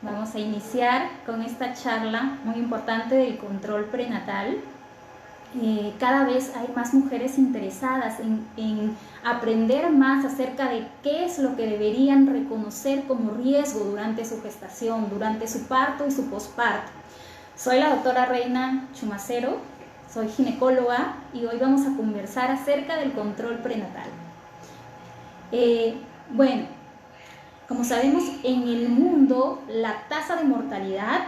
Vamos a iniciar con esta charla muy importante del control prenatal. Cada vez hay más mujeres interesadas en aprender más acerca de qué es lo que deberían reconocer como riesgo durante su gestación, durante su parto y su posparto. Soy la doctora Reina Chumacero, soy ginecóloga y hoy vamos a conversar acerca del control prenatal. Bueno, como sabemos, en el mundo la tasa de mortalidad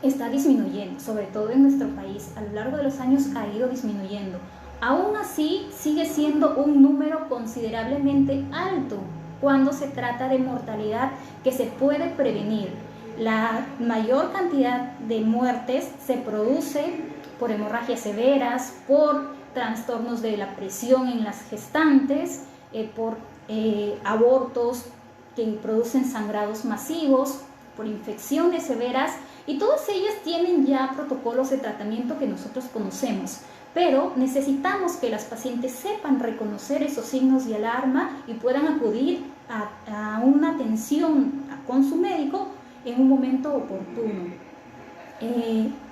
está disminuyendo, sobre todo en nuestro país. A lo largo de los años ha ido disminuyendo. Aún así, sigue siendo un número considerablemente alto cuando se trata de mortalidad que se puede prevenir. La mayor cantidad de muertes se produce por hemorragias severas, por trastornos de la presión en las gestantes, por abortos que producen sangrados masivos, por infecciones severas, y todas ellas tienen ya protocolos de tratamiento que nosotros conocemos, pero necesitamos que las pacientes sepan reconocer esos signos de alarma y puedan acudir a una atención con su médico en un momento oportuno.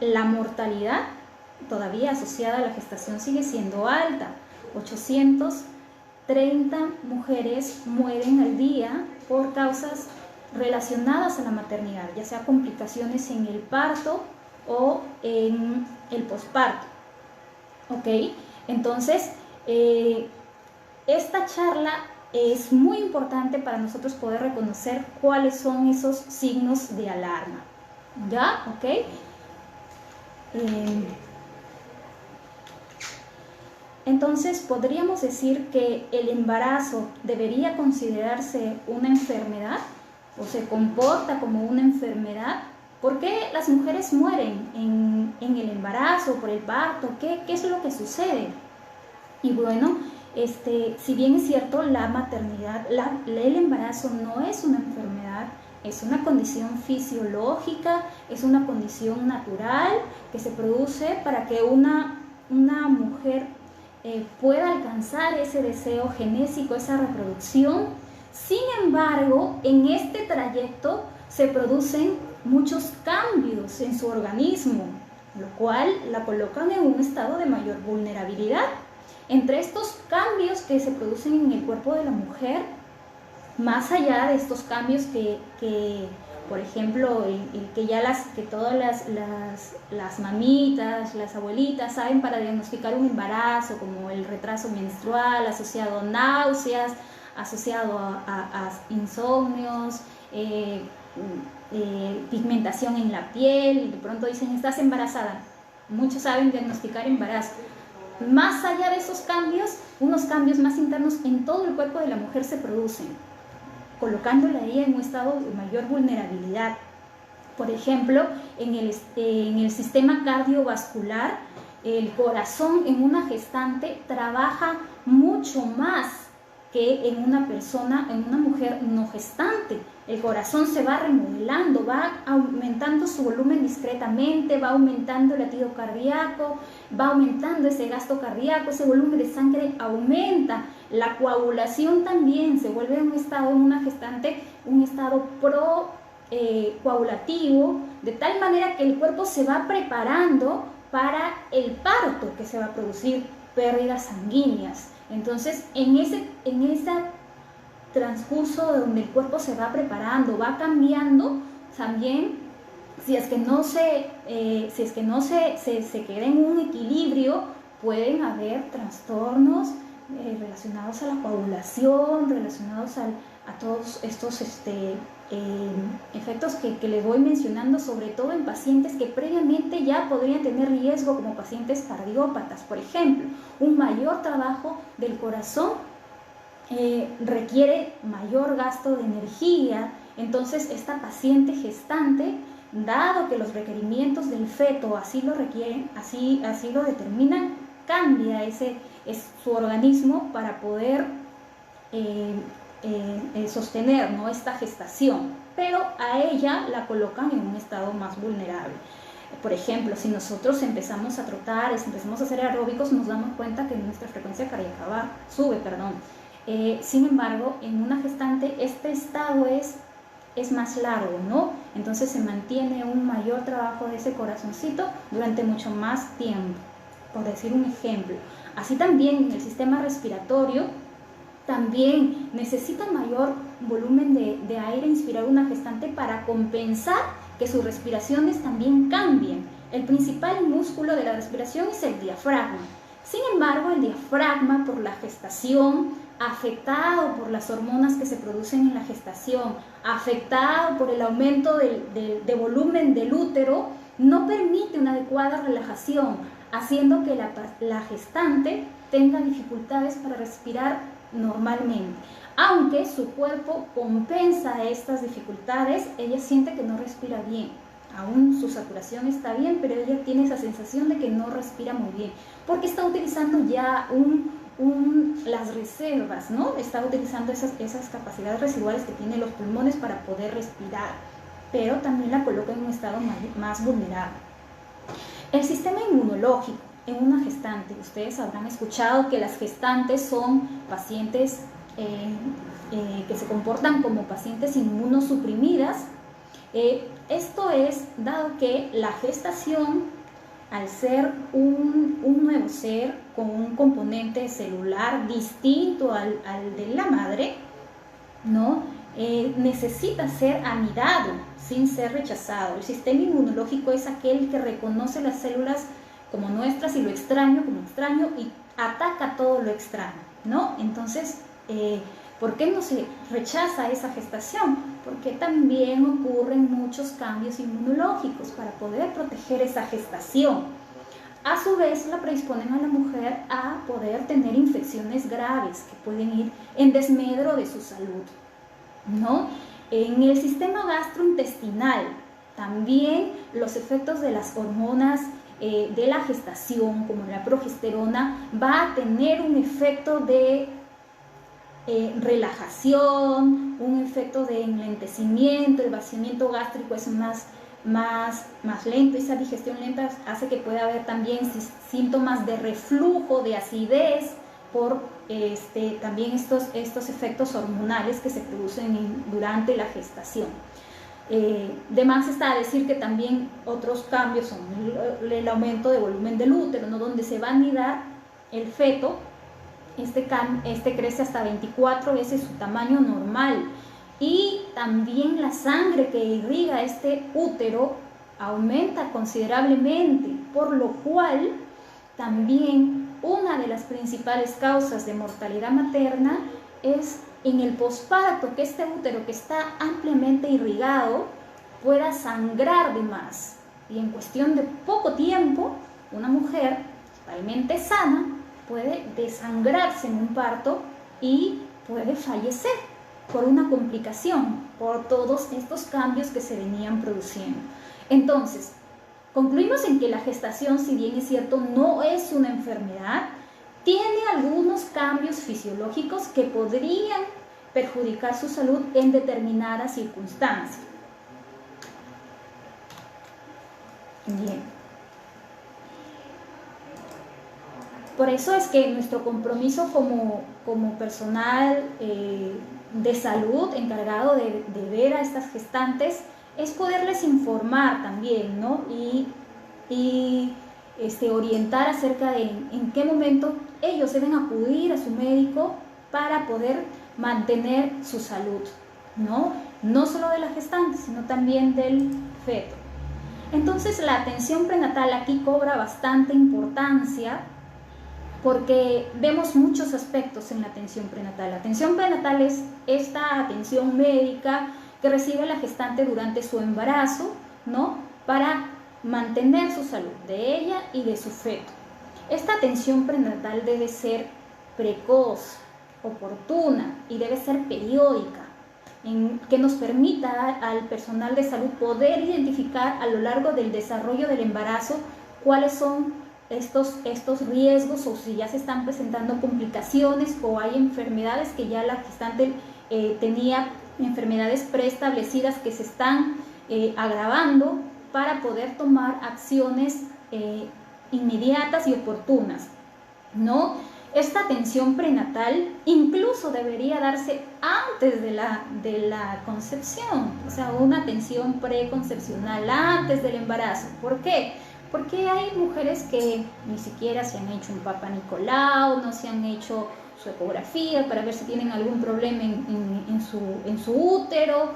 La mortalidad todavía asociada a la gestación sigue siendo alta. 830 mujeres mueren al día por causas relacionadas a la maternidad, ya sea complicaciones en el parto o en el posparto. ¿Ok? Entonces, esta charla es muy importante para nosotros poder reconocer cuáles son esos signos de alarma. ¿Ya? ¿Ok? Entonces, podríamos decir que el embarazo debería considerarse una enfermedad o se comporta como una enfermedad. ¿Por qué las mujeres mueren en el embarazo, por el parto? ¿Qué es lo que sucede? Y bueno, si bien es cierto, la maternidad, el embarazo no es una enfermedad, es una condición fisiológica, es una condición natural que se produce para que una mujer pueda alcanzar ese deseo genésico, esa reproducción. Sin embargo, en este trayecto se producen muchos cambios en su organismo, lo cual la colocan en un estado de mayor vulnerabilidad. Entre estos cambios que se producen en el cuerpo de la mujer, más allá de estos cambios que por ejemplo, que todas las mamitas, las abuelitas saben para diagnosticar un embarazo, como el retraso menstrual asociado a náuseas, asociado a insomnios, pigmentación en la piel, y de pronto dicen, estás embarazada. Muchos saben diagnosticar embarazo. Más allá de esos cambios, unos cambios más internos en todo el cuerpo de la mujer se producen, colocándola a ella en un estado de mayor vulnerabilidad. Por ejemplo, en el sistema cardiovascular, el corazón en una gestante trabaja mucho más que en una mujer no gestante. El corazón se va remodelando, va aumentando su volumen discretamente, va aumentando el latido cardíaco, va aumentando ese gasto cardíaco, ese volumen de sangre aumenta. La coagulación también se vuelve en una gestante, un estado coagulativo, de tal manera que el cuerpo se va preparando para el parto que se va a producir, pérdidas sanguíneas. Entonces, en ese transcurso donde el cuerpo se va preparando, va cambiando, también si es que no se queda en un equilibrio, pueden haber trastornos relacionados a la coagulación, relacionados a todos estos efectos que les voy mencionando, sobre todo en pacientes que previamente ya podrían tener riesgo, como pacientes cardiópatas. Por ejemplo, un mayor trabajo del corazón requiere mayor gasto de energía. Entonces, esta paciente gestante, dado que los requerimientos del feto así lo requieren, así lo determinan, cambia su organismo para poder sostener, ¿no?, esta gestación, pero a ella la colocan en un estado más vulnerable. Por ejemplo, si nosotros empezamos a trotar, si empezamos a hacer aeróbicos, nos damos cuenta que nuestra frecuencia cardíaca sube. Sin embargo, en una gestante este estado es es más largo, ¿no? Entonces se mantiene un mayor trabajo de ese corazoncito durante mucho más tiempo, por decir un ejemplo. Así también el sistema respiratorio también necesita mayor volumen de aire inspirado una gestante para compensar que sus respiraciones también cambien. El principal músculo de la respiración es el diafragma. Sin embargo, el diafragma, por la gestación, afectado por las hormonas que se producen en la gestación, afectado por el aumento de volumen del útero, no permite una adecuada relajación, haciendo que la gestante tenga dificultades para respirar normalmente. Aunque su cuerpo compensa estas dificultades, ella siente que no respira bien. Aún su saturación está bien, pero ella tiene esa sensación de que no respira muy bien, porque está utilizando ya las reservas, ¿no? Está utilizando esas capacidades residuales que tienen los pulmones para poder respirar, pero también la coloca en un estado más vulnerable. El sistema inmunológico en una gestante, ustedes habrán escuchado que las gestantes son pacientes que se comportan como pacientes inmunosuprimidas. Esto es dado que la gestación, al ser un nuevo ser con un componente celular distinto al de la madre, ¿no? Necesita ser anidado sin ser rechazado. El sistema inmunológico es aquel que reconoce las células como nuestras y lo extraño como extraño y ataca todo lo extraño, ¿no? Entonces, ¿por qué no se rechaza esa gestación? Porque también ocurren muchos cambios inmunológicos para poder proteger esa gestación. A su vez, la predisponen a la mujer a poder tener infecciones graves que pueden ir en desmedro de su salud, ¿no? En el sistema gastrointestinal, también los efectos de las hormonas de la gestación, como la progesterona, va a tener un efecto de relajación, un efecto de enlentecimiento. El vaciamiento gástrico es más lento, esa digestión lenta hace que pueda haber también síntomas de reflujo, de acidez, por también estos efectos hormonales que se producen durante la gestación. De más está decir que también otros cambios son el aumento de volumen del útero, ¿no? Donde se va a anidar el feto. Este crece hasta 24 veces su tamaño normal, y también la sangre que irriga este útero aumenta considerablemente, por lo cual también una de las principales causas de mortalidad materna es en el posparto, que este útero que está ampliamente irrigado pueda sangrar de más, y en cuestión de poco tiempo una mujer totalmente sana puede desangrarse en un parto y puede fallecer por una complicación, por todos estos cambios que se venían produciendo. Entonces, concluimos en que la gestación, si bien es cierto, no es una enfermedad, tiene algunos cambios fisiológicos que podrían perjudicar su salud en determinadas circunstancias. Bien. Por eso es que nuestro compromiso como personal de salud encargado de ver a estas gestantes es poderles informar también, ¿no? Y orientar acerca de en qué momento ellos deben acudir a su médico para poder mantener su salud, ¿no? No solo de la gestante, sino también del feto. Entonces, la atención prenatal aquí cobra bastante importancia, porque vemos muchos aspectos en la atención prenatal. La atención prenatal es esta atención médica que recibe la gestante durante su embarazo, ¿no? Para mantener su salud de ella y de su feto. Esta atención prenatal debe ser precoz, oportuna y debe ser periódica, que nos permita al personal de salud poder identificar a lo largo del desarrollo del embarazo cuáles son estos riesgos, o si ya se están presentando complicaciones o hay enfermedades que ya la gestante tenía, enfermedades preestablecidas que se están agravando, para poder tomar acciones inmediatas y oportunas, ¿no? Esta atención prenatal incluso debería darse antes de la concepción, o sea, una atención preconcepcional antes del embarazo. ¿Por qué? Porque hay mujeres que ni siquiera se han hecho un Papa Nicolau, no se han hecho su ecografía para ver si tienen algún problema en su útero,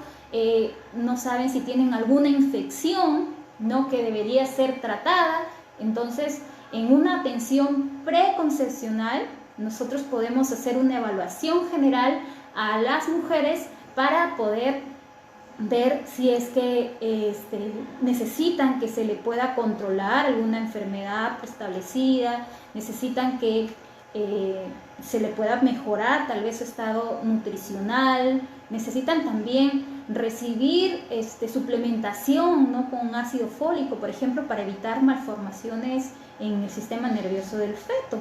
no saben si tienen alguna infección, ¿no?, que debería ser tratada. Entonces, en una atención preconcepcional, nosotros podemos hacer una evaluación general a las mujeres para poder ver si es que necesitan que se le pueda controlar alguna enfermedad establecida, necesitan que se le pueda mejorar tal vez su estado nutricional, necesitan también recibir suplementación, ¿no?, con ácido fólico, por ejemplo, para evitar malformaciones en el sistema nervioso del feto.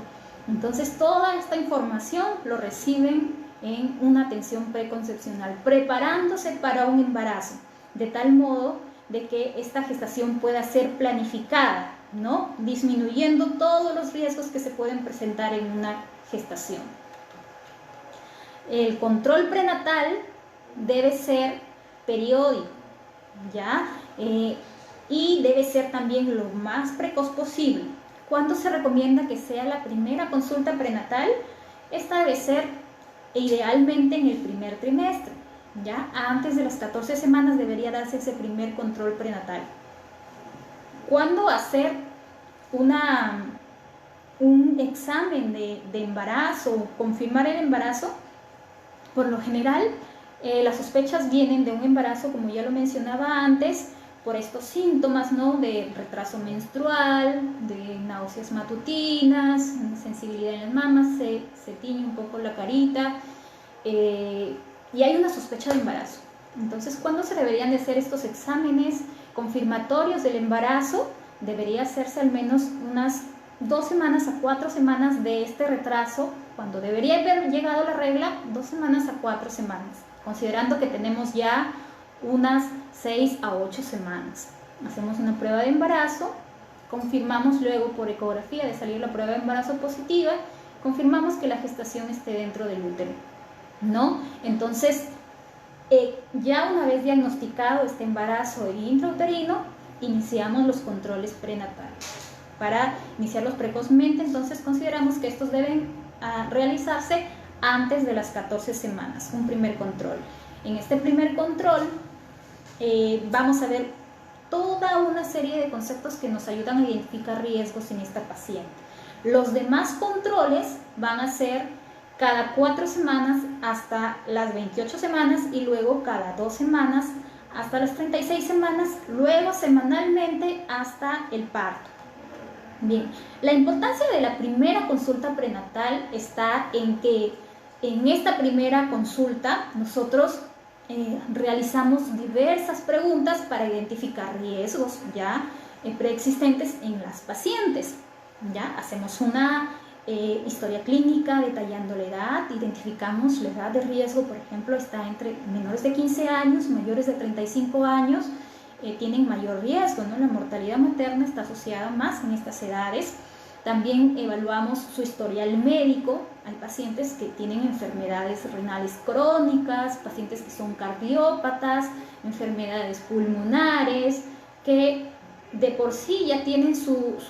Entonces, toda esta información lo reciben en una atención preconcepcional, preparándose para un embarazo, de tal modo de que esta gestación pueda ser planificada, ¿no?, disminuyendo todos los riesgos que se pueden presentar en una gestación. El control prenatal debe ser periódico, ¿ya? Y debe ser también lo más precoz posible. ¿Cuándo se recomienda que sea la primera consulta prenatal? Esta debe ser idealmente en el primer trimestre, ¿ya? Antes de las 14 semanas debería darse ese primer control prenatal. ¿Cuándo hacer un examen de embarazo, confirmar el embarazo? Por lo general, las sospechas vienen de un embarazo, como ya lo mencionaba antes, por estos síntomas, ¿no?, de retraso menstrual, de náuseas matutinas, sensibilidad en las mamas, se tiñe un poco la carita, y hay una sospecha de embarazo. Entonces, ¿cuándo se deberían de hacer estos exámenes confirmatorios del embarazo? Debería hacerse al menos unas 2 semanas a 4 semanas de este retraso, cuando debería haber llegado la regla, 2 semanas a 4 semanas, considerando que tenemos ya unas 6 a 8 semanas. Hacemos una prueba de embarazo, confirmamos luego por ecografía de salir la prueba de embarazo positiva, confirmamos que la gestación esté dentro del útero, ¿no? Entonces, ya una vez diagnosticado este embarazo intrauterino, iniciamos los controles prenatales. Para iniciarlos precozmente, entonces consideramos que estos deben realizarse antes de las 14 semanas, un primer control. En este primer control vamos a ver toda una serie de conceptos que nos ayudan a identificar riesgos en esta paciente. Los demás controles van a ser cada 4 semanas hasta las 28 semanas y luego cada 2 semanas hasta las 36 semanas, luego semanalmente hasta el parto. Bien, la importancia de la primera consulta prenatal está en que en esta primera consulta nosotros realizamos diversas preguntas para identificar riesgos ya preexistentes en las pacientes. Ya hacemos una historia clínica detallando la edad, identificamos la edad de riesgo, por ejemplo, está entre menores de 15 años, mayores de 35 años, tienen mayor riesgo, ¿no? La mortalidad materna está asociada más en estas edades. También evaluamos su historial médico. Hay pacientes que tienen enfermedades renales crónicas, pacientes que son cardiópatas, enfermedades pulmonares, que de por sí ya tienen sus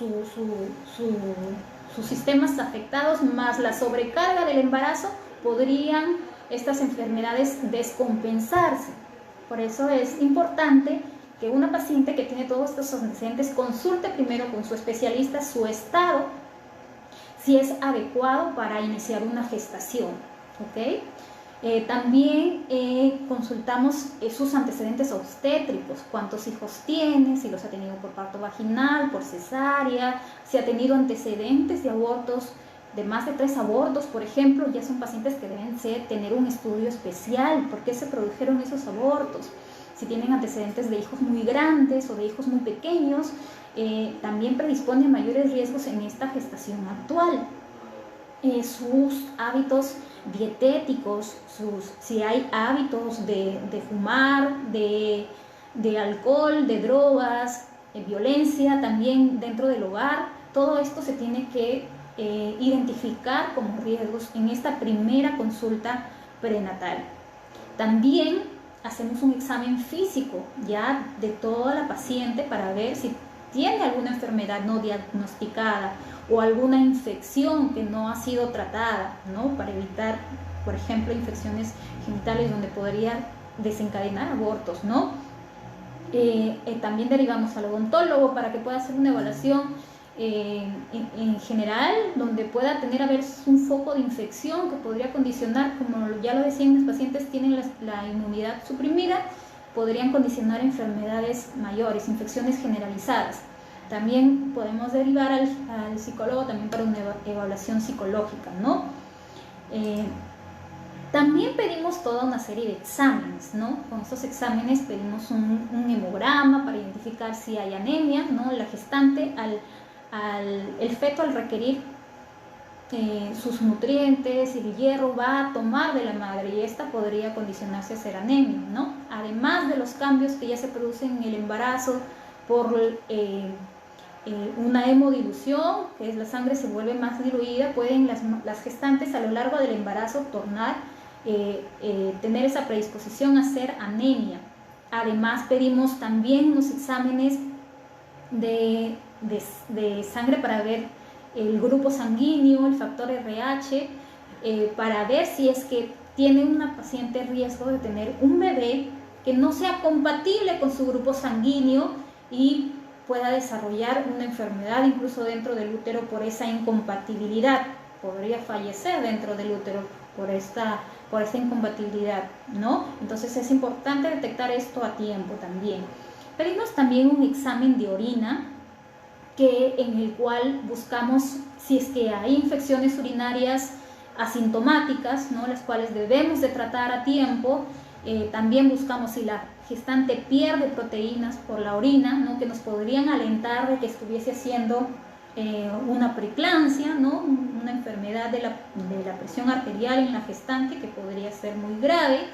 sistemas afectados, más la sobrecarga del embarazo, podrían estas enfermedades descompensarse. Por eso es importante que una paciente que tiene todos estos antecedentes consulte primero con su especialista su estado, si es adecuado para iniciar una gestación, ¿ok? También consultamos sus antecedentes obstétricos, cuántos hijos tiene, si los ha tenido por parto vaginal, por cesárea, si ha tenido antecedentes de abortos, de más de 3 abortos, por ejemplo, ya son pacientes que deben tener un estudio especial, ¿por qué se produjeron esos abortos? Si tienen antecedentes de hijos muy grandes o de hijos muy pequeños, también predispone a mayores riesgos en esta gestación actual. Sus hábitos dietéticos, si hay hábitos de fumar, de alcohol, de drogas, violencia también dentro del hogar, todo esto se tiene que identificar como riesgos en esta primera consulta prenatal. También hacemos un examen físico ya de toda la paciente para ver si tiene alguna enfermedad no diagnosticada o alguna infección que no ha sido tratada, ¿no? Para evitar, por ejemplo, infecciones genitales donde podría desencadenar abortos, ¿no? También derivamos al odontólogo para que pueda hacer una evaluación en general, donde pueda tener a ver un foco de infección que podría condicionar, como ya lo decían, los pacientes tienen la inmunidad suprimida, podrían condicionar enfermedades mayores, infecciones generalizadas. También podemos derivar al psicólogo también para una evaluación psicológica, ¿no? También pedimos toda una serie de exámenes, ¿no? Con estos exámenes pedimos un hemograma para identificar si hay anemia, ¿no? La gestante, el feto al requerir sus nutrientes y el hierro va a tomar de la madre y esta podría condicionarse a ser anemia, ¿no? Además de los cambios que ya se producen en el embarazo por una hemodilución, que es la sangre se vuelve más diluida, pueden las gestantes a lo largo del embarazo tener esa predisposición a ser anemia. Además pedimos también unos exámenes de sangre para ver el grupo sanguíneo, el factor RH, para ver si es que tiene una paciente riesgo de tener un bebé que no sea compatible con su grupo sanguíneo y pueda desarrollar una enfermedad incluso dentro del útero por esa incompatibilidad. Podría fallecer dentro del útero por esta incompatibilidad, ¿no? Entonces es importante detectar esto a tiempo también. Pedimos también un examen de orina en el cual buscamos si es que hay infecciones urinarias asintomáticas, ¿no? Las cuales debemos de tratar a tiempo. También buscamos si la gestante pierde proteínas por la orina, ¿no? Que nos podrían alentar de que estuviese haciendo una preeclampsia, ¿no? Una enfermedad de la presión arterial en la gestante que podría ser muy grave.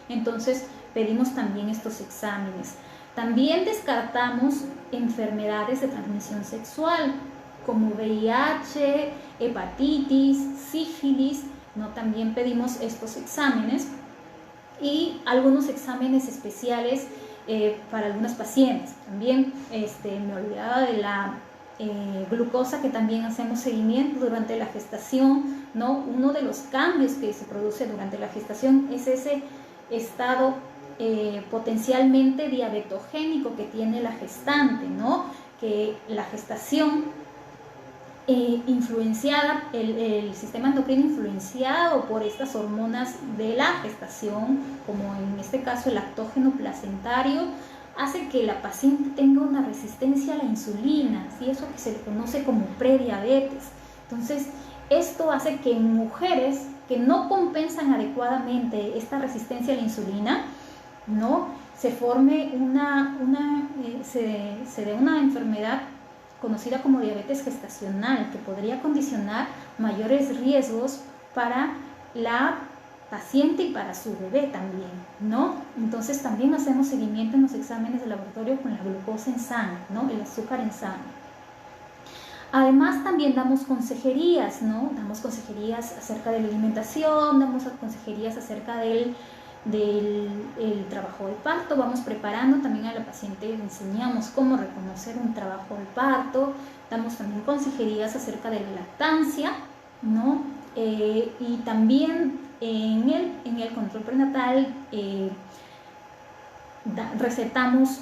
Entonces pedimos también estos exámenes. También descartamos enfermedades de transmisión sexual como VIH, hepatitis, sífilis, ¿no? También pedimos estos exámenes y algunos exámenes especiales para algunas pacientes. También me olvidaba de la glucosa, que también hacemos seguimiento durante la gestación, ¿no? Uno de los cambios que se produce durante la gestación es ese estado potencialmente diabetogénico que tiene la gestante, ¿no? Que la gestación influenciada, el sistema endocrino influenciado por estas hormonas de la gestación, como en este caso el lactógeno placentario, hace que la paciente tenga una resistencia a la insulina, ¿sí? Eso que se le conoce como prediabetes. Entonces, esto hace que en mujeres que no compensan adecuadamente esta resistencia a la insulina, ¿no? Se forme se dé una enfermedad conocida como diabetes gestacional, que podría condicionar mayores riesgos para la paciente y para su bebé también, ¿no? Entonces también hacemos seguimiento en los exámenes de laboratorio con la glucosa en sangre, ¿no? El azúcar en sangre. Además también damos consejerías, ¿no? Damos consejerías acerca de la alimentación, damos consejerías acerca del trabajo de parto, vamos preparando también a la paciente, le enseñamos cómo reconocer un trabajo de parto, damos también consejerías acerca de la lactancia, ¿no? Y también en el control prenatal recetamos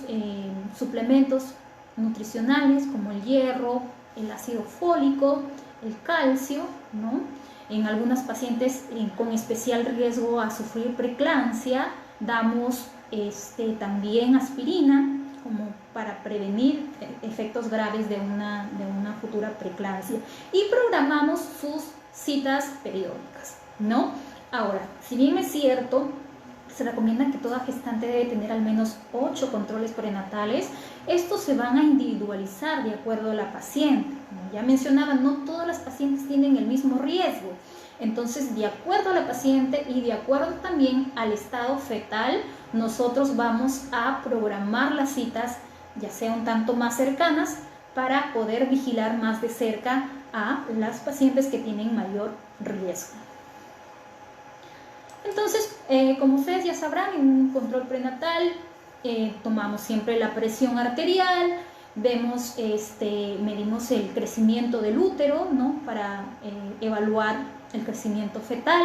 suplementos nutricionales como el hierro, el ácido fólico, el calcio, ¿no? En algunas pacientes con especial riesgo a sufrir preeclampsia, damos también aspirina como para prevenir efectos graves de una futura preeclampsia. Y programamos sus citas periódicas, ¿no? Ahora, si bien es cierto, se recomienda que toda gestante debe tener al menos 8 controles prenatales. Estos se van a individualizar de acuerdo a la paciente. Como ya mencionaba, no todas las pacientes tienen el mismo riesgo. Entonces, de acuerdo a la paciente y de acuerdo también al estado fetal, nosotros vamos a programar las citas, ya sea un tanto más cercanas, para poder vigilar más de cerca a las pacientes que tienen mayor riesgo. Entonces, como ustedes ya sabrán, en un control prenatal tomamos siempre la presión arterial, medimos el crecimiento del útero, ¿no? Para evaluar el crecimiento fetal.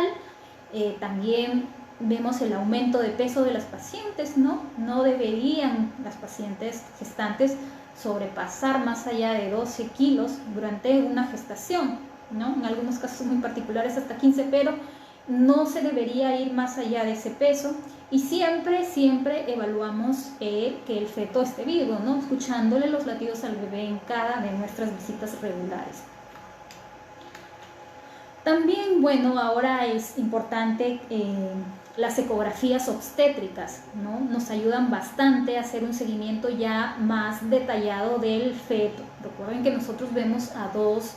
También vemos el aumento de peso de las pacientes, ¿no? No deberían las pacientes gestantes sobrepasar más allá de 12 kilos durante una gestación, ¿no? En algunos casos muy particulares hasta 15, pero no se debería ir más allá de ese peso. Y siempre evaluamos que el feto esté vivo, ¿no? Escuchándole los latidos al bebé en cada de nuestras visitas regulares. También, bueno, ahora es importante las ecografías obstétricas, ¿no? Nos ayudan bastante a hacer un seguimiento ya más detallado del feto. Recuerden que nosotros vemos a dos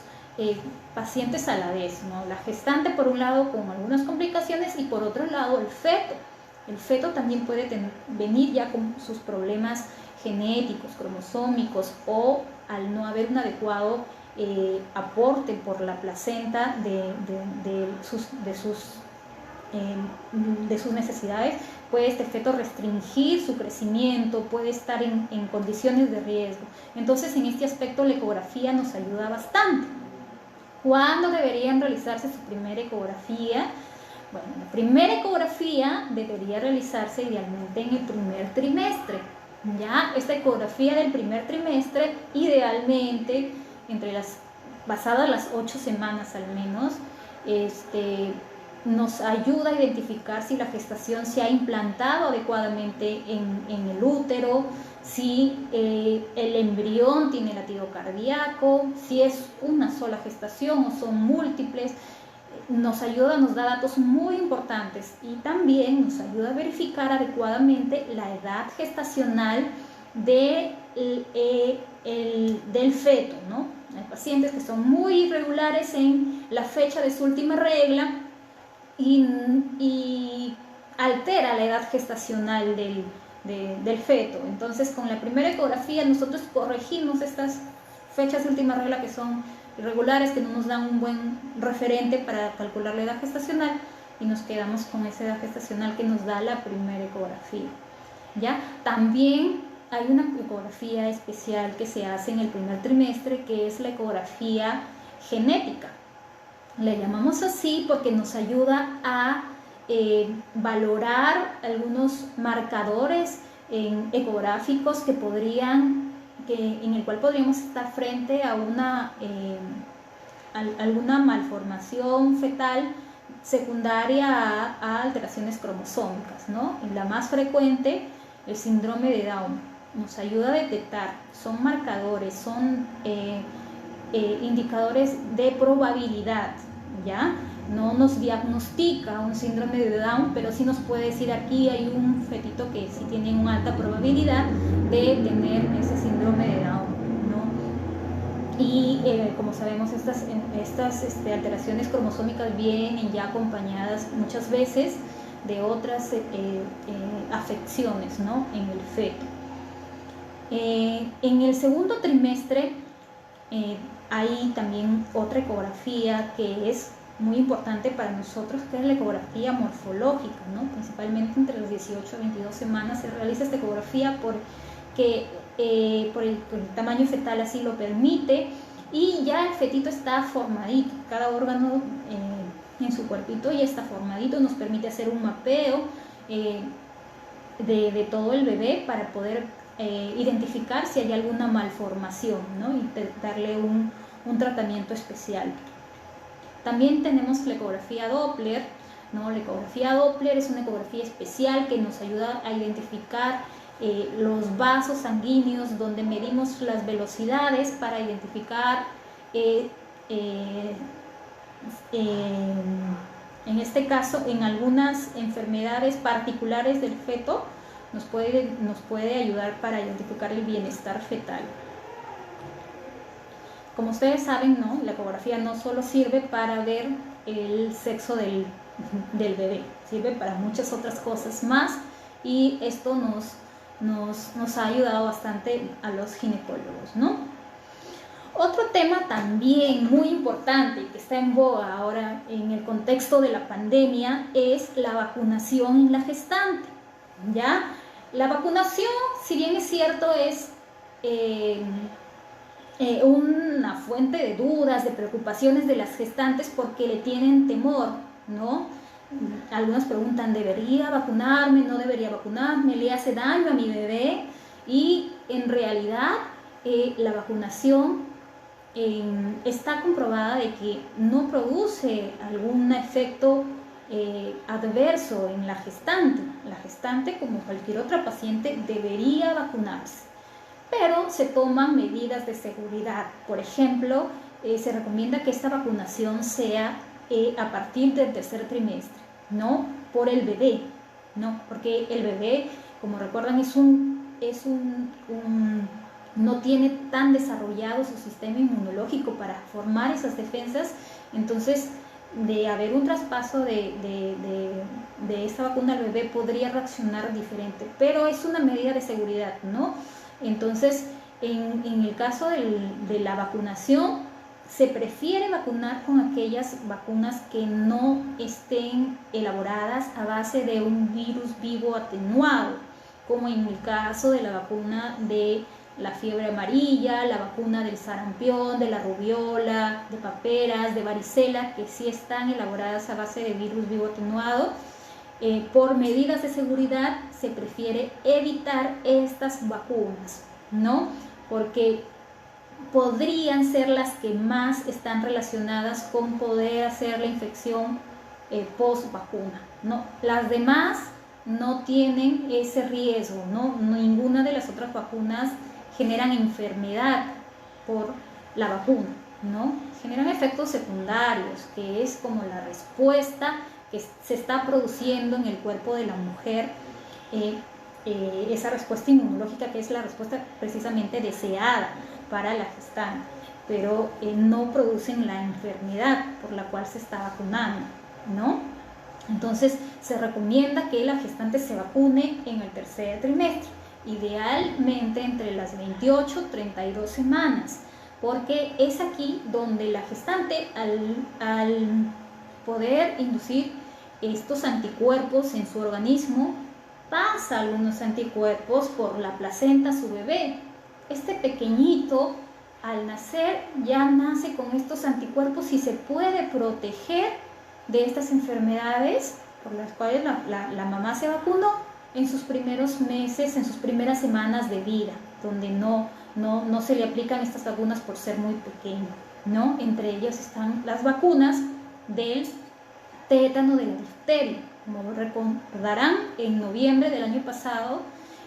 pacientes a la vez, ¿no? La gestante por un lado con algunas complicaciones y por otro lado el feto. El feto también puede venir ya con sus problemas genéticos, cromosómicos, o al no haber un adecuado aporte por la placenta de sus necesidades, puede este feto restringir su crecimiento, puede estar en condiciones de riesgo. Entonces, en este aspecto la ecografía nos ayuda bastante. ¿Cuándo deberían realizarse su primera ecografía? Bueno, la primera ecografía debería realizarse idealmente en el primer trimestre. Ya esta ecografía del primer trimestre, idealmente pasadas las 8 semanas al menos, nos ayuda a identificar si la gestación se ha implantado adecuadamente en el útero, si el embrión tiene latido cardíaco, si es una sola gestación o son múltiples. Nos da datos muy importantes y también nos ayuda a verificar adecuadamente la edad gestacional del feto, ¿no? Hay pacientes que son muy irregulares en la fecha de su última regla y altera la edad gestacional del feto. Entonces, con la primera ecografía nosotros corregimos estas fechas de última regla que son irregulares, que no nos dan un buen referente para calcular la edad gestacional, y nos quedamos con esa edad gestacional que nos da la primera ecografía. ¿Ya? También hay una ecografía especial que se hace en el primer trimestre, que es la ecografía genética. Le llamamos así porque nos ayuda a valorar algunos marcadores ecográficos en el cual podríamos estar frente a alguna malformación fetal secundaria a alteraciones cromosómicas, ¿no? La más frecuente, el síndrome de Down, nos ayuda a detectar, son marcadores, son indicadores de probabilidad, ¿ya? No nos diagnostica un síndrome de Down, pero sí nos puede decir: aquí hay un fetito que sí tiene una alta probabilidad de tener ese síndrome de Down, ¿no? Y como sabemos, estas alteraciones cromosómicas vienen ya acompañadas muchas veces de otras afecciones, ¿no? En el feto. En el segundo trimestre hay también otra ecografía que es muy importante para nosotros, que es la ecografía morfológica, ¿no? Principalmente entre las 18 a 22 semanas se realiza esta ecografía porque por el tamaño fetal así lo permite, y ya el fetito está formadito, cada órgano en su cuerpito ya está formadito, nos permite hacer un mapeo de todo el bebé para poder identificar si hay alguna malformación, ¿no? Y darle un tratamiento especial. También tenemos la ecografía Doppler, ¿no? La ecografía Doppler es una ecografía especial que nos ayuda a identificar los vasos sanguíneos, donde medimos las velocidades para identificar, en este caso, en algunas enfermedades particulares del feto, nos puede ayudar para identificar el bienestar fetal. Como ustedes saben, ¿no? La ecografía no solo sirve para ver el sexo del bebé, sirve para muchas otras cosas más, y esto nos ha ayudado bastante a los ginecólogos, ¿no? Otro tema también muy importante que está en boga ahora en el contexto de la pandemia es la vacunación en la gestante, ¿ya? La vacunación, si bien es cierto, es una fuente de dudas, de preocupaciones de las gestantes porque le tienen temor, ¿no? Algunas preguntan, ¿debería vacunarme? ¿No debería vacunarme? ¿Le hace daño a mi bebé? Y en realidad la vacunación está comprobada de que no produce algún efecto adverso en la gestante. La gestante, como cualquier otra paciente, debería vacunarse, pero se toman medidas de seguridad. Por ejemplo, se recomienda que esta vacunación sea a partir del tercer trimestre, no por el bebé, no, porque el bebé, como recuerdan, no tiene tan desarrollado su sistema inmunológico para formar esas defensas. Entonces, de haber un traspaso de esta vacuna al bebé, podría reaccionar diferente, pero es una medida de seguridad, ¿no? Entonces, en el caso de la vacunación, se prefiere vacunar con aquellas vacunas que no estén elaboradas a base de un virus vivo atenuado, como en el caso de la vacuna de la fiebre amarilla, la vacuna del sarampión, de la rubiola, de paperas, de varicela, que sí están elaboradas a base de virus vivo atenuado. Por medidas de seguridad se prefiere evitar estas vacunas, ¿no? Porque podrían ser las que más están relacionadas con poder hacer la infección post vacuna, ¿no? Las demás no tienen ese riesgo, ¿no? Ninguna de las otras vacunas generan enfermedad por la vacuna, ¿no? Generan efectos secundarios, que es como la respuesta que se está produciendo en el cuerpo de la mujer, esa respuesta inmunológica que es la respuesta precisamente deseada para la gestante, pero no producen la enfermedad por la cual se está vacunando, ¿no? Entonces se recomienda que la gestante se vacune en el tercer trimestre, idealmente entre las 28 y 32 semanas, porque es aquí donde la gestante, al poder inducir estos anticuerpos en su organismo, pasa algunos anticuerpos por la placenta a su bebé. Este pequeñito, al nacer, ya nace con estos anticuerpos y se puede proteger de estas enfermedades por las cuales la mamá se vacunó en sus primeros meses, en sus primeras semanas de vida, donde no se le aplican estas vacunas por ser muy pequeño, ¿no? Entre ellas están las vacunas del tétano, de la difteria. Como recordarán, en noviembre del año pasado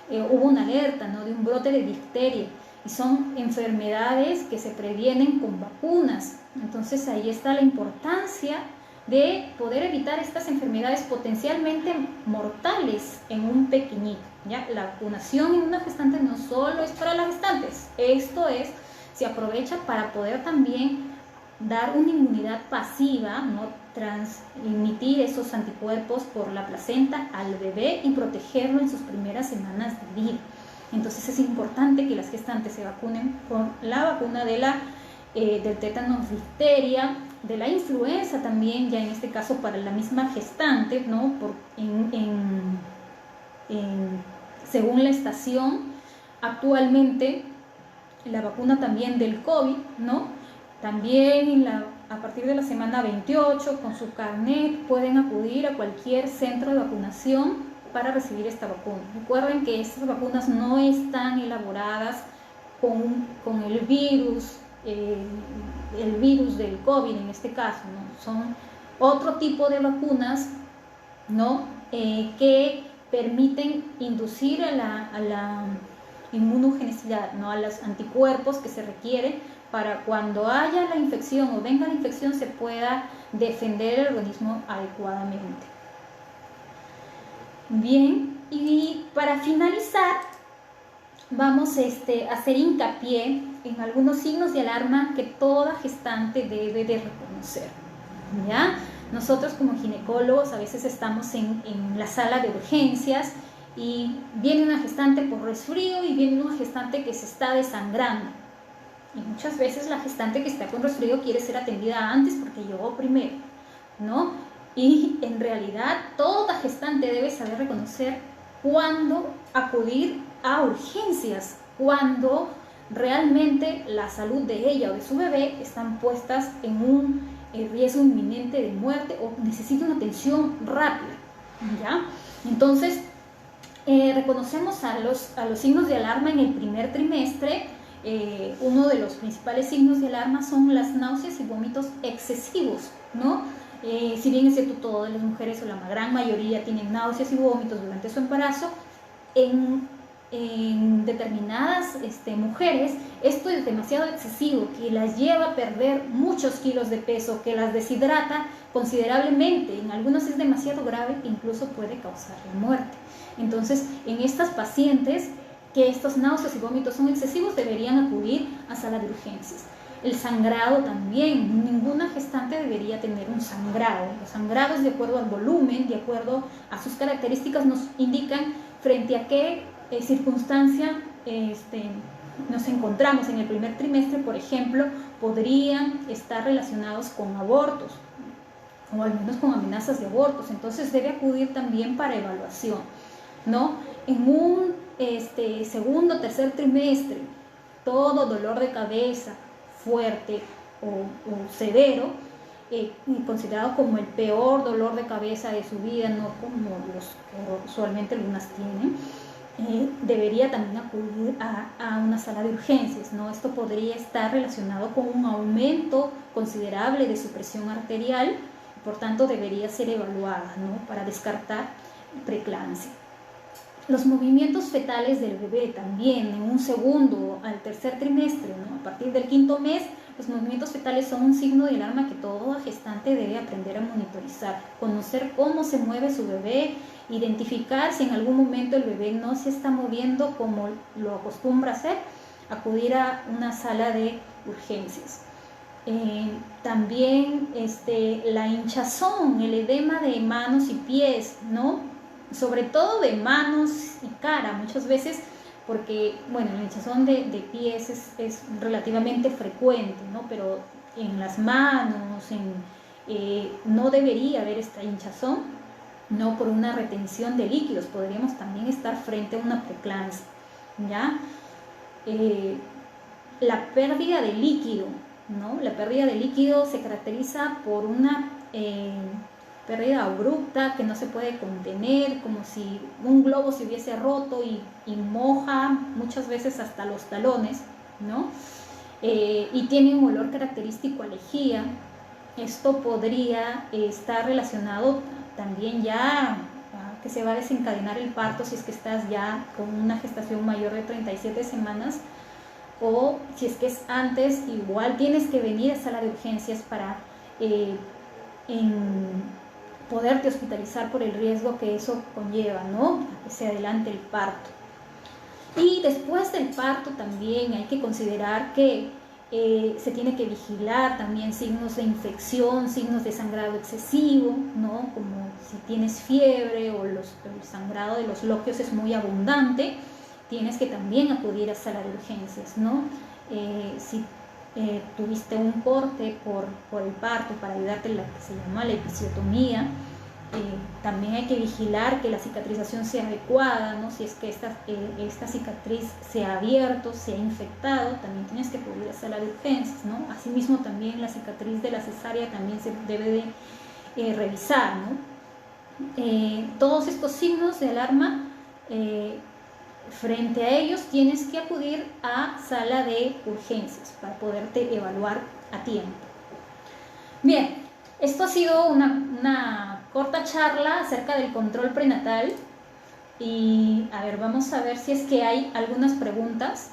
hubo una alerta, ¿no?, de un brote de difteria, y son enfermedades que se previenen con vacunas. Entonces ahí está la importancia de poder evitar estas enfermedades potencialmente mortales en un pequeñito, ¿ya? La vacunación en una gestante no solo es para las gestantes, esto se aprovecha para poder también dar una inmunidad pasiva, ¿no?, transmitir esos anticuerpos por la placenta al bebé y protegerlo en sus primeras semanas de vida. Entonces es importante que las gestantes se vacunen con la vacuna del tétano, difteria, de la influenza también, ya en este caso para la misma gestante, ¿no? Según la estación, actualmente la vacuna también del COVID, ¿no? También a partir de la semana 28, con su carnet, pueden acudir a cualquier centro de vacunación para recibir esta vacuna. Recuerden que estas vacunas no están elaboradas con el virus del COVID en este caso, ¿no? Son otro tipo de vacunas, ¿no?, que permiten inducir a la inmunogenicidad, ¿no?, a los anticuerpos que se requieren para cuando haya la infección o venga la infección se pueda defender el organismo adecuadamente. Bien, y para finalizar vamos a hacer hincapié en algunos signos de alarma que toda gestante debe de reconocer, ¿ya? Nosotros como ginecólogos a veces estamos en la sala de urgencias y viene una gestante por resfrío y viene una gestante que se está desangrando. Y muchas veces la gestante que está con resfrío quiere ser atendida antes porque llegó primero, ¿no? Y en realidad toda gestante debe saber reconocer cuándo acudir a urgencias, cuando realmente la salud de ella o de su bebé están puestas en un riesgo inminente de muerte o necesita una atención rápida, ¿ya? Entonces, reconocemos a los signos de alarma en el primer trimestre. Uno de los principales signos de alarma son las náuseas y vómitos excesivos, ¿no? Si bien es cierto, todas las mujeres o la gran mayoría tienen náuseas y vómitos durante su embarazo, en determinadas mujeres esto es demasiado excesivo, que las lleva a perder muchos kilos de peso, que las deshidrata considerablemente, en algunos es demasiado grave e incluso puede causar la muerte. Entonces, en estas pacientes que estos náuseas y vómitos son excesivos, deberían acudir a sala de urgencias. El sangrado también, ninguna gestante debería tener un sangrado. Los sangrados, de acuerdo al volumen, de acuerdo a sus características, nos indican frente a qué circunstancia nos encontramos. En el primer trimestre, por ejemplo, podrían estar relacionados con abortos, o al menos con amenazas de abortos. Entonces debe acudir también para evaluación, ¿no? En un segundo, tercer trimestre, todo dolor de cabeza fuerte o severo, considerado como el peor dolor de cabeza de su vida, no como los que usualmente algunas tienen, debería también acudir a una sala de urgencias, ¿no? Esto podría estar relacionado con un aumento considerable de su presión arterial, por tanto debería ser evaluada, ¿no? Para descartar preeclampsia. Los movimientos fetales del bebé también en un segundo al tercer trimestre, ¿no? A partir del quinto mes, los movimientos fetales son un signo de alarma que toda gestante debe aprender a monitorizar, conocer cómo se mueve su bebé, identificar si en algún momento el bebé no se está moviendo como lo acostumbra hacer, acudir a una sala de urgencias. También la hinchazón, el edema de manos y pies, ¿no? Sobre todo de manos y cara, muchas veces, porque, bueno, la hinchazón de pies es relativamente frecuente, ¿no? Pero en las manos, no debería haber esta hinchazón, no por una retención de líquidos, podríamos también estar frente a una preeclampsia, ¿ya? La pérdida de líquido, ¿no? La pérdida de líquido se caracteriza por una pérdida abrupta que no se puede contener, como si un globo se hubiese roto y moja muchas veces hasta los talones, ¿no? Y tiene un olor característico a lejía. Esto podría estar relacionado también ya a que se va a desencadenar el parto si es que estás ya con una gestación mayor de 37 semanas, o si es que es antes, igual tienes que venir a sala de urgencias para poderte hospitalizar por el riesgo que eso conlleva, ¿no? A que se adelante el parto. Y después del parto también hay que considerar que se tiene que vigilar también signos de infección, signos de sangrado excesivo, ¿no? Como si tienes fiebre o el sangrado de los loquios es muy abundante, tienes que también acudir a sala de urgencias, ¿no? Si tuviste un corte por el parto, para ayudarte en la que se llama la episiotomía, también hay que vigilar que la cicatrización sea adecuada, ¿no? Si es que esta cicatriz se ha abierto, se ha infectado, también tienes que acudir a sala de urgencias, ¿no? Asimismo también la cicatriz de la cesárea también se debe de revisar, ¿no? Todos estos signos de alarma, frente a ellos tienes que acudir a sala de urgencias para poderte evaluar a tiempo. Bien, esto ha sido una corta charla acerca del control prenatal y a ver, vamos a ver si es que hay algunas preguntas.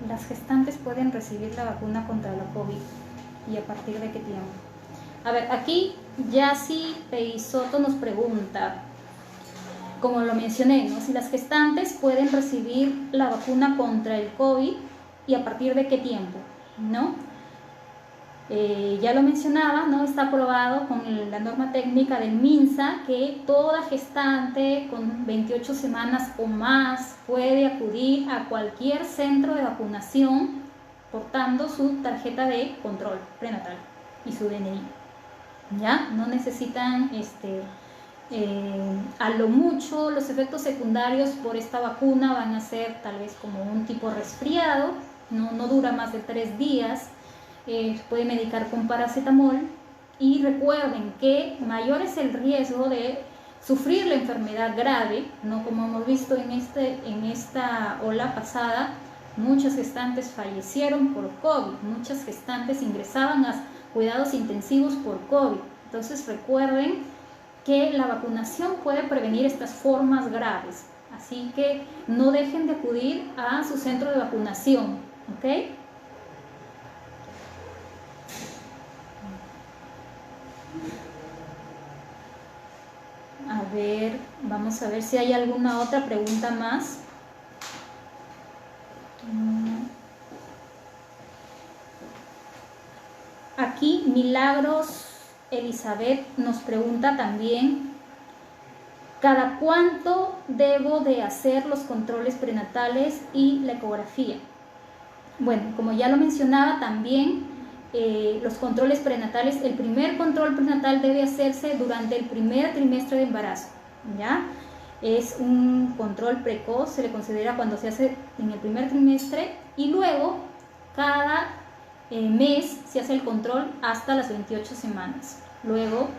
Las gestantes pueden recibir la vacuna contra la COVID y a partir de qué tiempo. A ver, aquí Yassi Peisoto nos pregunta, como lo mencioné, ¿no? Si las gestantes pueden recibir la vacuna contra el COVID y a partir de qué tiempo, ¿no? Ya lo mencionaba, ¿no? Está aprobado con la norma técnica del MINSA que toda gestante con 28 semanas o más puede acudir a cualquier centro de vacunación portando su tarjeta de control prenatal y su DNI. ¿Ya? No necesitan, a lo mucho, los efectos secundarios por esta vacuna van a ser tal vez como un tipo resfriado, no dura más de 3 días. Puede medicar con paracetamol, y recuerden que mayor es el riesgo de sufrir la enfermedad grave, ¿no? Como hemos visto en esta ola pasada, muchas gestantes fallecieron por COVID, muchas gestantes ingresaban a cuidados intensivos por COVID. Entonces recuerden que la vacunación puede prevenir estas formas graves, así que no dejen de acudir a su centro de vacunación, ¿ok? A ver, vamos a ver si hay alguna otra pregunta más. Aquí Milagros Elizabeth nos pregunta también, ¿cada cuánto debo de hacer los controles prenatales y la ecografía? Bueno, como ya lo mencionaba también, los controles prenatales, el primer control prenatal debe hacerse durante el primer trimestre de embarazo, ¿ya? Es un control precoz, se le considera cuando se hace en el primer trimestre, y luego cada mes se hace el control hasta las 28 semanas. Luego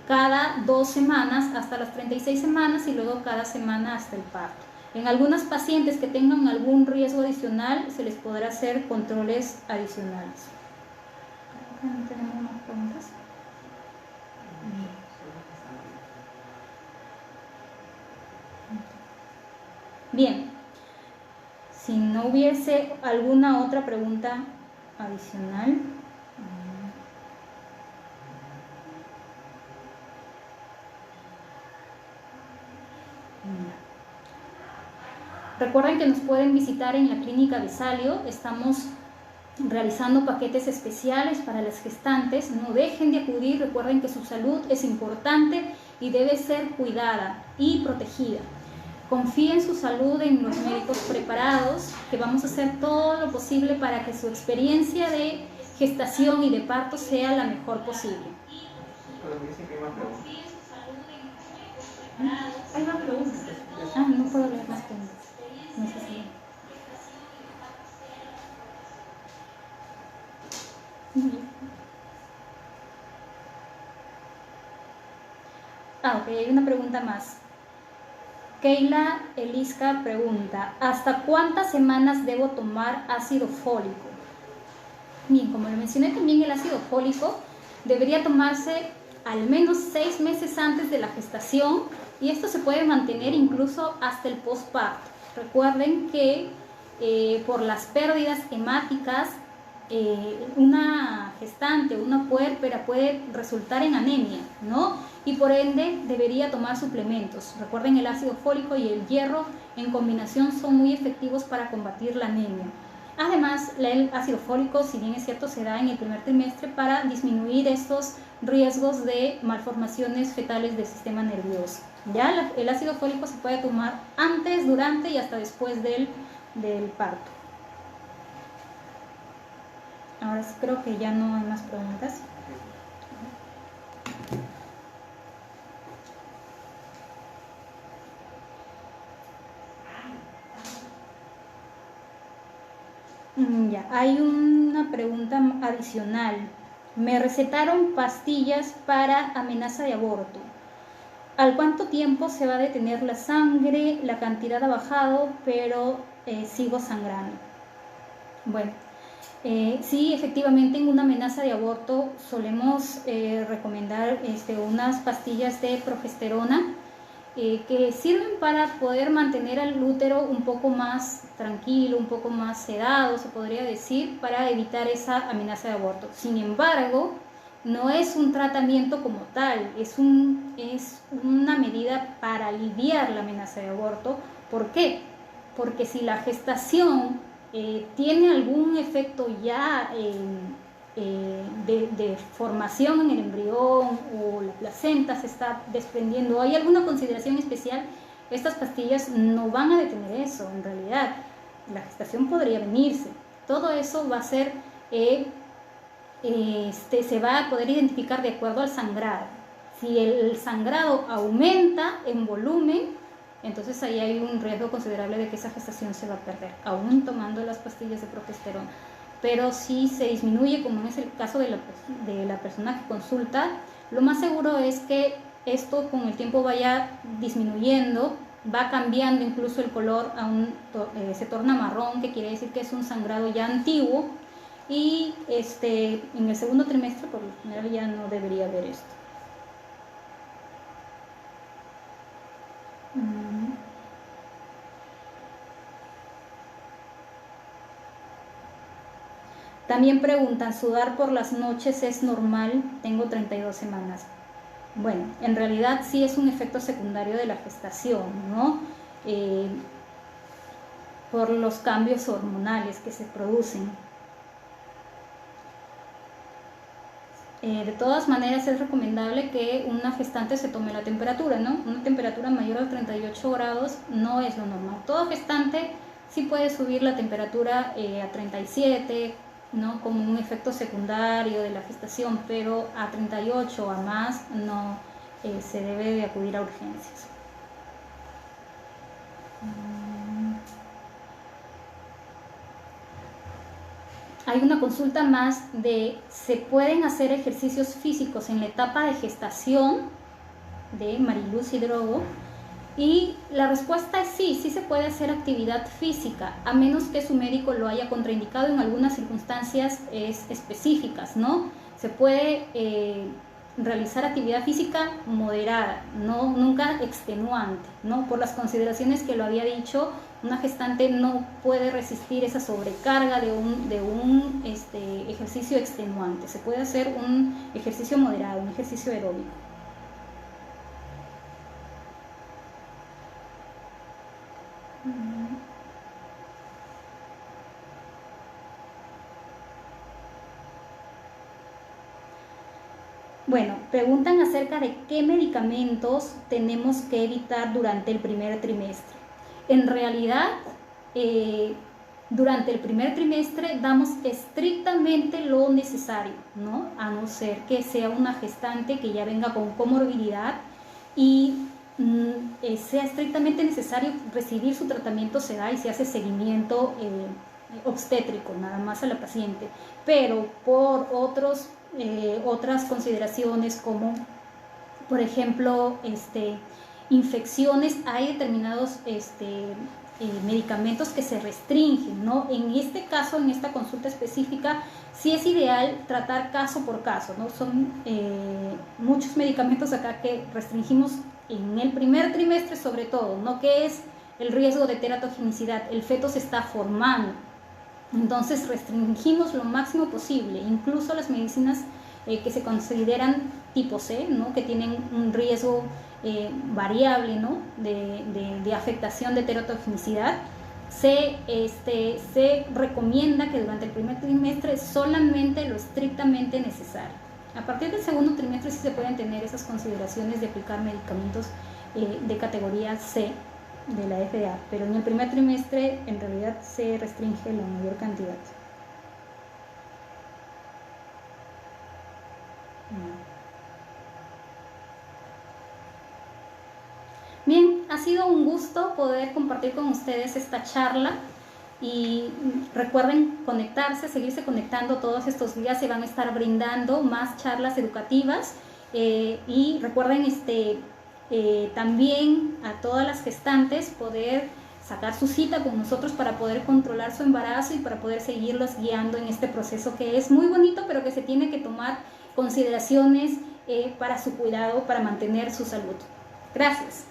cada 2 semanas hasta las 36 semanas y luego cada semana hasta el parto. En algunas pacientes que tengan algún riesgo adicional se les podrá hacer controles adicionales. ¿Tenemos más preguntas? Bien, si no hubiese alguna otra pregunta adicional. Recuerden que nos pueden visitar en la clínica Besalio. Estamos realizando paquetes especiales para las gestantes. No dejen de acudir. Recuerden que su salud es importante y debe ser cuidada y protegida. Confíen en su salud, en los médicos preparados, que vamos a hacer todo lo posible para que su experiencia de gestación y de parto sea la mejor posible. Hay más preguntas. No puedo leer más preguntas. No sé si... Ok, hay una pregunta más. Keila Elisca pregunta, ¿hasta cuántas semanas debo tomar ácido fólico? Bien, como lo mencioné también, el ácido fólico debería tomarse al menos 6 meses antes de la gestación, y esto se puede mantener incluso hasta el postparto. Recuerden que por las pérdidas hemáticas, una gestante, una puérpera puede resultar en anemia, ¿no? Y por ende debería tomar suplementos. Recuerden, el ácido fólico y el hierro en combinación son muy efectivos para combatir la anemia. Además, el ácido fólico, si bien es cierto, se da en el primer trimestre para disminuir estos riesgos de malformaciones fetales del sistema nervioso. Ya el ácido fólico se puede tomar antes, durante y hasta después del parto. Ahora sí creo que ya no hay más preguntas. Ya, hay una pregunta adicional. Me recetaron pastillas para amenaza de aborto. ¿Al cuánto tiempo se va a detener la sangre? La cantidad ha bajado, pero sigo sangrando. Bueno, sí, efectivamente en una amenaza de aborto solemos recomendar unas pastillas de progesterona que sirven para poder mantener al útero un poco más tranquilo, un poco más sedado, se podría decir, para evitar esa amenaza de aborto. Sin embargo, no es un tratamiento como tal, es una medida para aliviar la amenaza de aborto. ¿Por qué? Porque si la gestación tiene algún efecto ya de formación en el embrión o la placenta se está desprendiendo, o hay alguna consideración especial, estas pastillas no van a detener eso. En realidad la gestación podría venirse. Todo eso va a ser, se va a poder identificar de acuerdo al sangrado. Si el sangrado aumenta en volumen, entonces ahí hay un riesgo considerable de que esa gestación se va a perder, aún tomando las pastillas de progesterona. Pero si se disminuye, como es el caso de la persona que consulta, lo más seguro es que esto con el tiempo vaya disminuyendo, va cambiando incluso el color, se torna marrón, que quiere decir que es un sangrado ya antiguo, y en el segundo trimestre por lo general ya no debería haber esto. También preguntan, ¿sudar por las noches es normal? Tengo 32 semanas. Bueno, en realidad sí es un efecto secundario de la gestación, ¿no? Por los cambios hormonales que se producen. De todas maneras es recomendable que una gestante se tome la temperatura, ¿no? Una temperatura mayor a 38 grados no es lo normal. Toda gestante sí puede subir la temperatura a 37, ¿no? Como un efecto secundario de la gestación, pero a 38 o a más no se debe de acudir a urgencias. Hay una consulta más de ¿se pueden hacer ejercicios físicos en la etapa de gestación? De Mariluz Hidrogo. Y la respuesta es sí, sí se puede hacer actividad física, a menos que su médico lo haya contraindicado en algunas circunstancias específicas, ¿no? Se puede realizar actividad física moderada, ¿no? Nunca extenuante, ¿no? Por las consideraciones que lo había dicho, una gestante no puede resistir esa sobrecarga de un ejercicio extenuante. Se puede hacer un ejercicio moderado, un ejercicio aeróbico. Bueno, preguntan acerca de qué medicamentos tenemos que evitar durante el primer trimestre. En realidad, durante el primer trimestre damos estrictamente lo necesario, ¿no? A no ser que sea una gestante que ya venga con comorbilidad y sea estrictamente necesario recibir su tratamiento, se da y se hace seguimiento obstétrico nada más a la paciente, pero por otras consideraciones como por ejemplo infecciones, hay determinados medicamentos que se restringen, ¿no? En este caso, en esta consulta específica, sí es ideal tratar caso por caso, ¿no? Son muchos medicamentos acá que restringimos en el primer trimestre sobre todo, ¿no? Que es el riesgo de teratogenicidad, el feto se está formando, entonces restringimos lo máximo posible, incluso las medicinas que se consideran tipo C, ¿no? Que tienen un riesgo variable, ¿no? de afectación de teratogenicidad. Se recomienda que durante el primer trimestre solamente lo estrictamente necesario. A partir del segundo trimestre sí se pueden tener esas consideraciones de aplicar medicamentos de categoría C de la FDA, pero en el primer trimestre en realidad se restringe la mayor cantidad. Bien, ha sido un gusto poder compartir con ustedes esta charla y recuerden conectarse, seguirse conectando todos estos días, se van a estar brindando más charlas educativas y recuerden también a todas las gestantes poder sacar su cita con nosotros para poder controlar su embarazo y para poder seguirlos guiando en este proceso que es muy bonito, pero que se tiene que tomar consideraciones para su cuidado, para mantener su salud. Gracias.